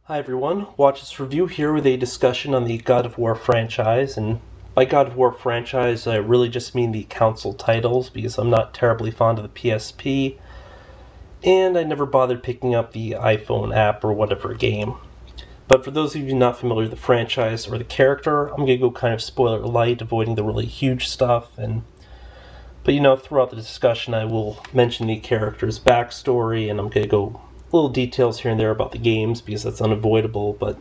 Hi everyone, watch this review here with a discussion on the God of War franchise, and by God of War franchise I really just mean the console titles because I'm not terribly fond of the PSP, and I never bothered picking up the iPhone app or whatever game. But for those of you not familiar with the franchise or the character, I'm going to go kind of spoiler light, avoiding the really huge stuff, but throughout the discussion I will mention the character's backstory, and I'm going to go little details here and there about the games because that's unavoidable, but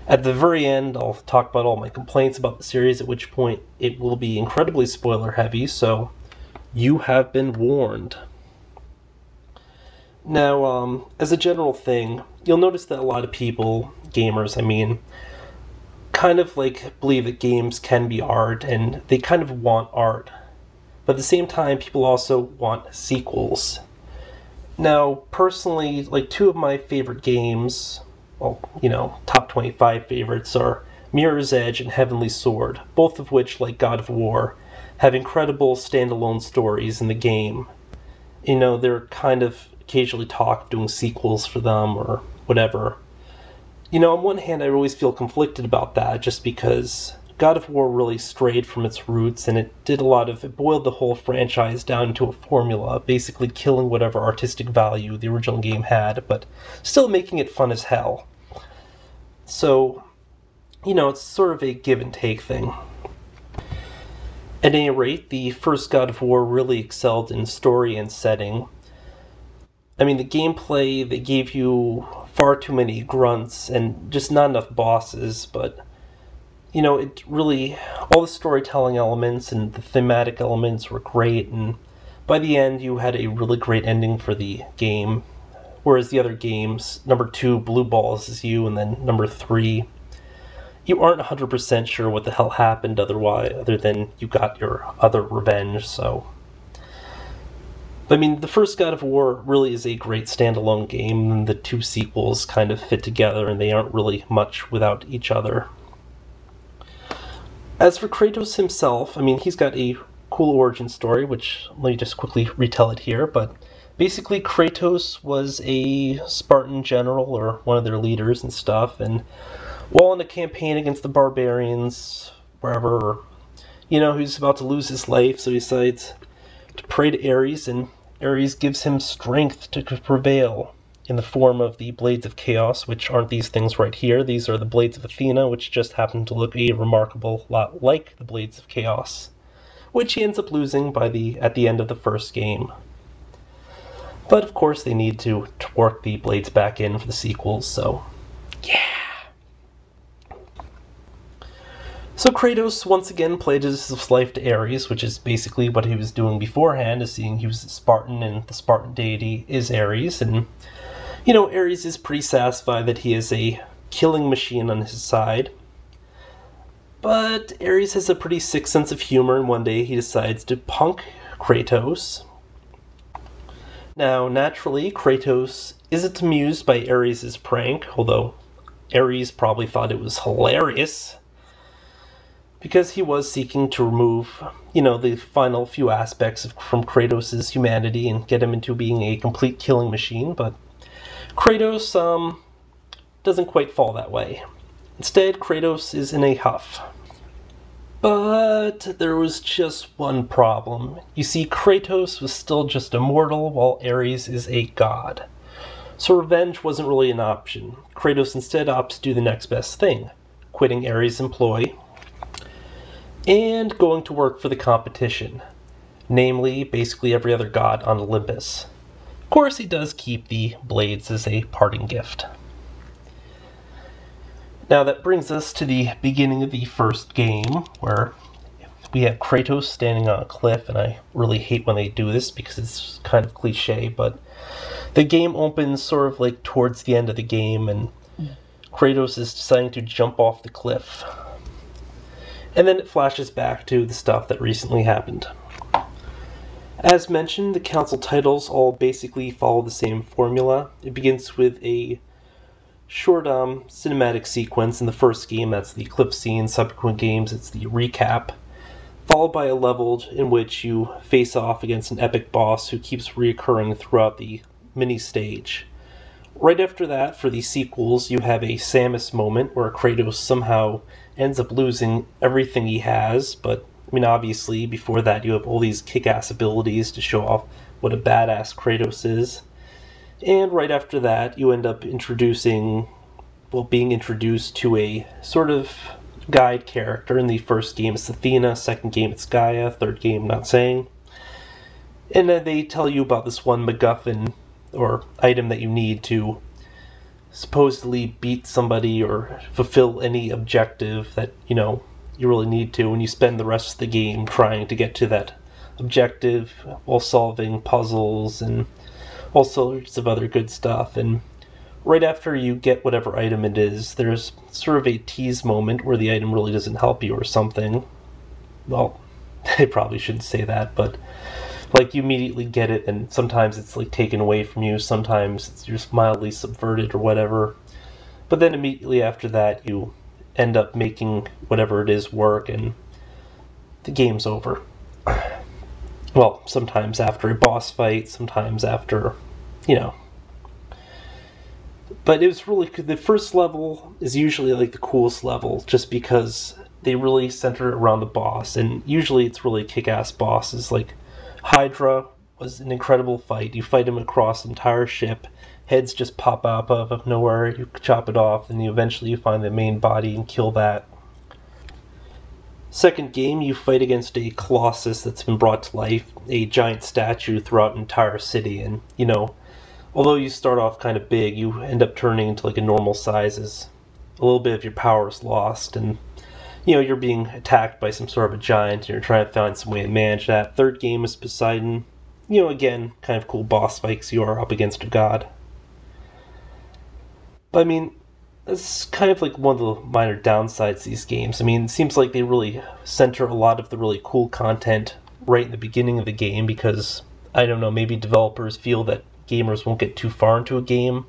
at the very end I'll talk about all my complaints about the series, at which point it will be incredibly spoiler heavy, so you have been warned. Now, as a general thing, you'll notice that a lot of people, gamers I mean, kind of believe that games can be art, and they kind of want art. But at the same time, people also want sequels. Now, personally, two of my favorite games, well, top 25 favorites are Mirror's Edge and Heavenly Sword, both of which, like God of War, have incredible standalone stories in the game. They're kind of occasionally talk doing sequels for them or whatever. On one hand, I always feel conflicted about that just because God of War really strayed from its roots, and it boiled the whole franchise down into a formula, basically killing whatever artistic value the original game had, but still making it fun as hell. So, it's sort of a give and take thing. At any rate, the first God of War really excelled in story and setting. I mean, the gameplay, they gave you far too many grunts and just not enough bosses, but it really, all the storytelling elements and the thematic elements were great, and by the end you had a really great ending for the game, whereas the other games, number 2, Blue Balls is you, and then number 3, you aren't 100% sure what the hell happened other than you got your other revenge, so. But I mean, the first God of War really is a great standalone game, and the two sequels kind of fit together, and they aren't really much without each other. As for Kratos himself, I mean, he's got a cool origin story, which let me just quickly retell it here, but basically Kratos was a Spartan general, or one of their leaders and stuff, and while in a campaign against the barbarians, wherever, he's about to lose his life, so he decides to pray to Ares, and Ares gives him strength to prevail in the form of the Blades of Chaos, which aren't these things right here. These are the Blades of Athena, which just happen to look a remarkable lot like the Blades of Chaos, which he ends up losing at the end of the first game. But of course they need to work the blades back in for the sequels, so yeah. So Kratos once again pledges his life to Ares, which is basically what he was doing beforehand, as seeing he was a Spartan and the Spartan deity is Ares, and Ares is pretty satisfied that he has a killing machine on his side. But Ares has a pretty sick sense of humor, and one day he decides to punk Kratos. Now, naturally, Kratos isn't amused by Ares' prank, although Ares probably thought it was hilarious, because he was seeking to remove, the final few aspects from Kratos' humanity and get him into being a complete killing machine, but Kratos doesn't quite fall that way. Instead, Kratos is in a huff. But there was just one problem. You see, Kratos was still just a mortal, while Ares is a god. So revenge wasn't really an option. Kratos instead opts to do the next best thing, quitting Ares' employ and going to work for the competition, namely basically every other god on Olympus. Of course, he does keep the blades as a parting gift. Now that brings us to the beginning of the first game, where we have Kratos standing on a cliff, and I really hate when they do this because it's kind of cliche, but the game opens sort of towards the end of the game, and Kratos is deciding to jump off the cliff. And then it flashes back to the stuff that recently happened. As mentioned, the console titles all basically follow the same formula. It begins with a short cinematic sequence in the first game, that's the clip scene. Subsequent games, it's the recap, followed by a level in which you face off against an epic boss who keeps reoccurring throughout the mini-stage, Right after that, for the sequels, you have a Samus moment where Kratos somehow ends up losing everything he has, but I mean, obviously, before that, you have all these kick ass abilities to show off what a badass Kratos is. And right after that, you end up being introduced to a sort of guide character. In the first game, it's Athena, second game, it's Gaia, third game, not saying. And then they tell you about this one MacGuffin or item that you need to supposedly beat somebody or fulfill any objective that, you really need to, and you spend the rest of the game trying to get to that objective while solving puzzles and all sorts of other good stuff. And right after you get whatever item it is, there's sort of a tease moment where the item really doesn't help you or something. Well, I probably shouldn't say that, but like you immediately get it, and sometimes it's like taken away from you, sometimes it's just mildly subverted or whatever. But then immediately after that, you end up making whatever it is work, and the game's over. Well, sometimes after a boss fight, sometimes after, you know. But it was really good. The first level is usually like the coolest level, just because they really center it around the boss, and usually it's really kick-ass bosses. Like Hydra was an incredible fight. You fight him across the entire ship, heads just pop up out of nowhere, you chop it off, and you find the main body and kill that. Second game, you fight against a Colossus that's been brought to life, a giant statue throughout an entire city, and, although you start off kind of big, you end up turning into like a normal size as a little bit of your power is lost, and, you're being attacked by some sort of a giant, and you're trying to find some way to manage that. Third game is Poseidon. Again, kind of cool boss fights. You are up against a god. But I mean, it's kind of like one of the minor downsides of these games. I mean, it seems like they really center a lot of the really cool content right in the beginning of the game because, I don't know, maybe developers feel that gamers won't get too far into a game.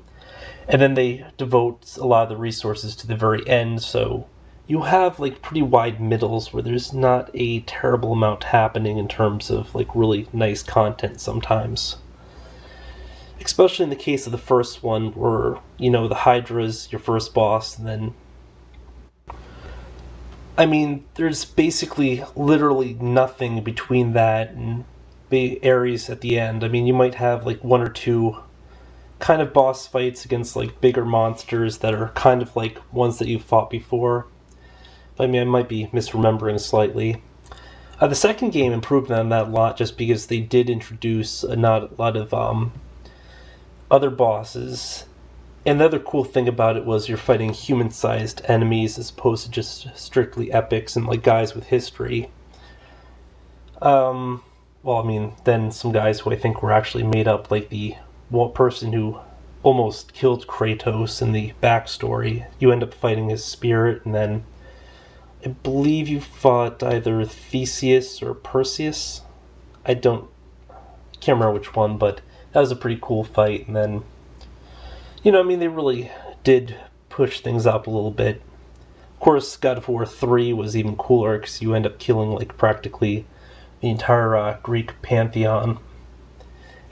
And then they devote a lot of the resources to the very end, so you have like pretty wide middles where there's not a terrible amount happening in terms of like really nice content sometimes. Especially in the case of the first one where, the Hydra's your first boss, and then I mean, there's basically literally nothing between that and Ares at the end. I mean, you might have like one or two kind of boss fights against like bigger monsters that are kind of like ones that you've fought before. I mean, I might be misremembering slightly. The second game improved on that a lot just because they did introduce a lot of other bosses. And the other cool thing about it was you're fighting human-sized enemies as opposed to just strictly epics and like guys with history. Well, I mean, then some guys who I think were actually made up, like the one person who almost killed Kratos in the backstory. You end up fighting his spirit, and then I believe you fought either Theseus or Perseus. Can't remember which one, but that was a pretty cool fight. And then, I mean, they really did push things up a little bit. Of course, God of War 3 was even cooler because you end up killing like practically the entire Greek pantheon.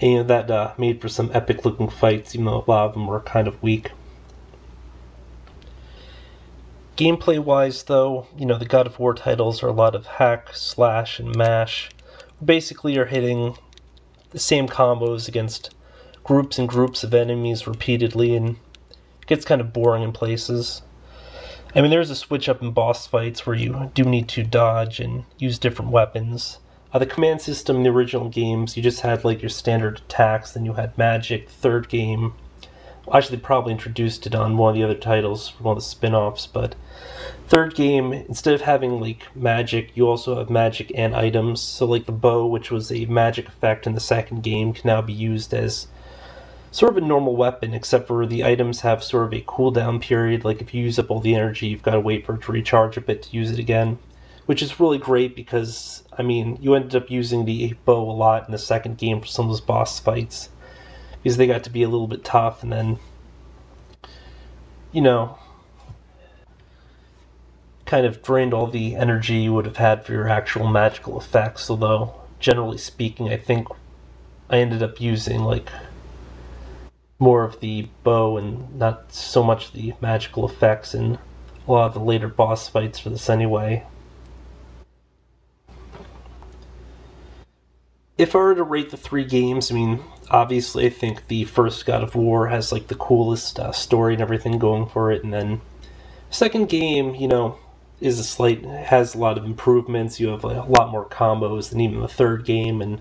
And that made for some epic looking fights, even though a lot of them were kind of weak. Gameplay wise, though, the God of War titles are a lot of hack, slash, and mash. Basically, you're hitting the same combos against groups and groups of enemies repeatedly, and it gets kind of boring in places. I mean, there's a switch up in boss fights where you do need to dodge and use different weapons. The command system in the original games, you just had like your standard attacks, then you had magic. Third game, actually, they probably introduced it on one of the other titles, one of the spin-offs, but third game, instead of having like magic, you also have magic and items. So like the bow, which was a magic effect in the second game, can now be used as sort of a normal weapon, except for the items have sort of a cooldown period. Like if you use up all the energy, you've got to wait for it to recharge a bit to use it again, which is really great because, I mean, you ended up using the bow a lot in the second game for some of those boss fights because they got to be a little bit tough, and then, kind of drained all the energy you would have had for your actual magical effects, although, generally speaking, I think I ended up using, like, more of the bow and not so much the magical effects in a lot of the later boss fights for this anyway. If I were to rate the three games, I mean, obviously I think the first God of War has like the coolest story and everything going for it, and then second game, is has a lot of improvements. You have like, a lot more combos than even the third game, and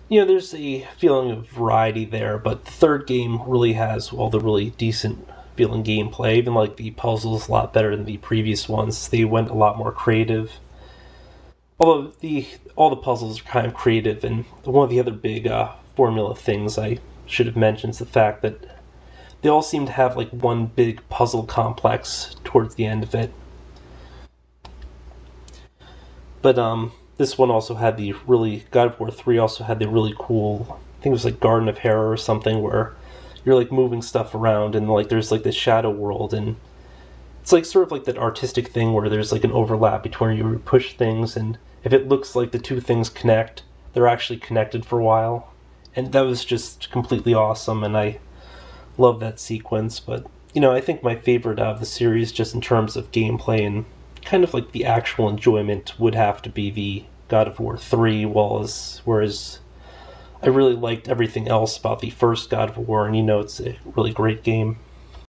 there's a feeling of variety there. But the third game really has all the really decent feeling gameplay. Even like the puzzles a lot better than the previous ones. They went a lot more creative. Although all the puzzles are kind of creative, and one of the other big formula things I should have mentioned is the fact that they all seem to have like one big puzzle complex towards the end of it. But this one also had the really God of War 3 also had the really cool, I think it was like Garden of Hera or something, where you're like moving stuff around and like there's like this shadow world, and it's like sort of like that artistic thing where there's like an overlap between you push things, and if it looks like the two things connect, they're actually connected for a while. And that was just completely awesome, and I love that sequence. But I think my favorite out of the series, just in terms of gameplay and kind of like the actual enjoyment, would have to be the God of War 3, whereas I really liked everything else about the first God of War, and it's a really great game.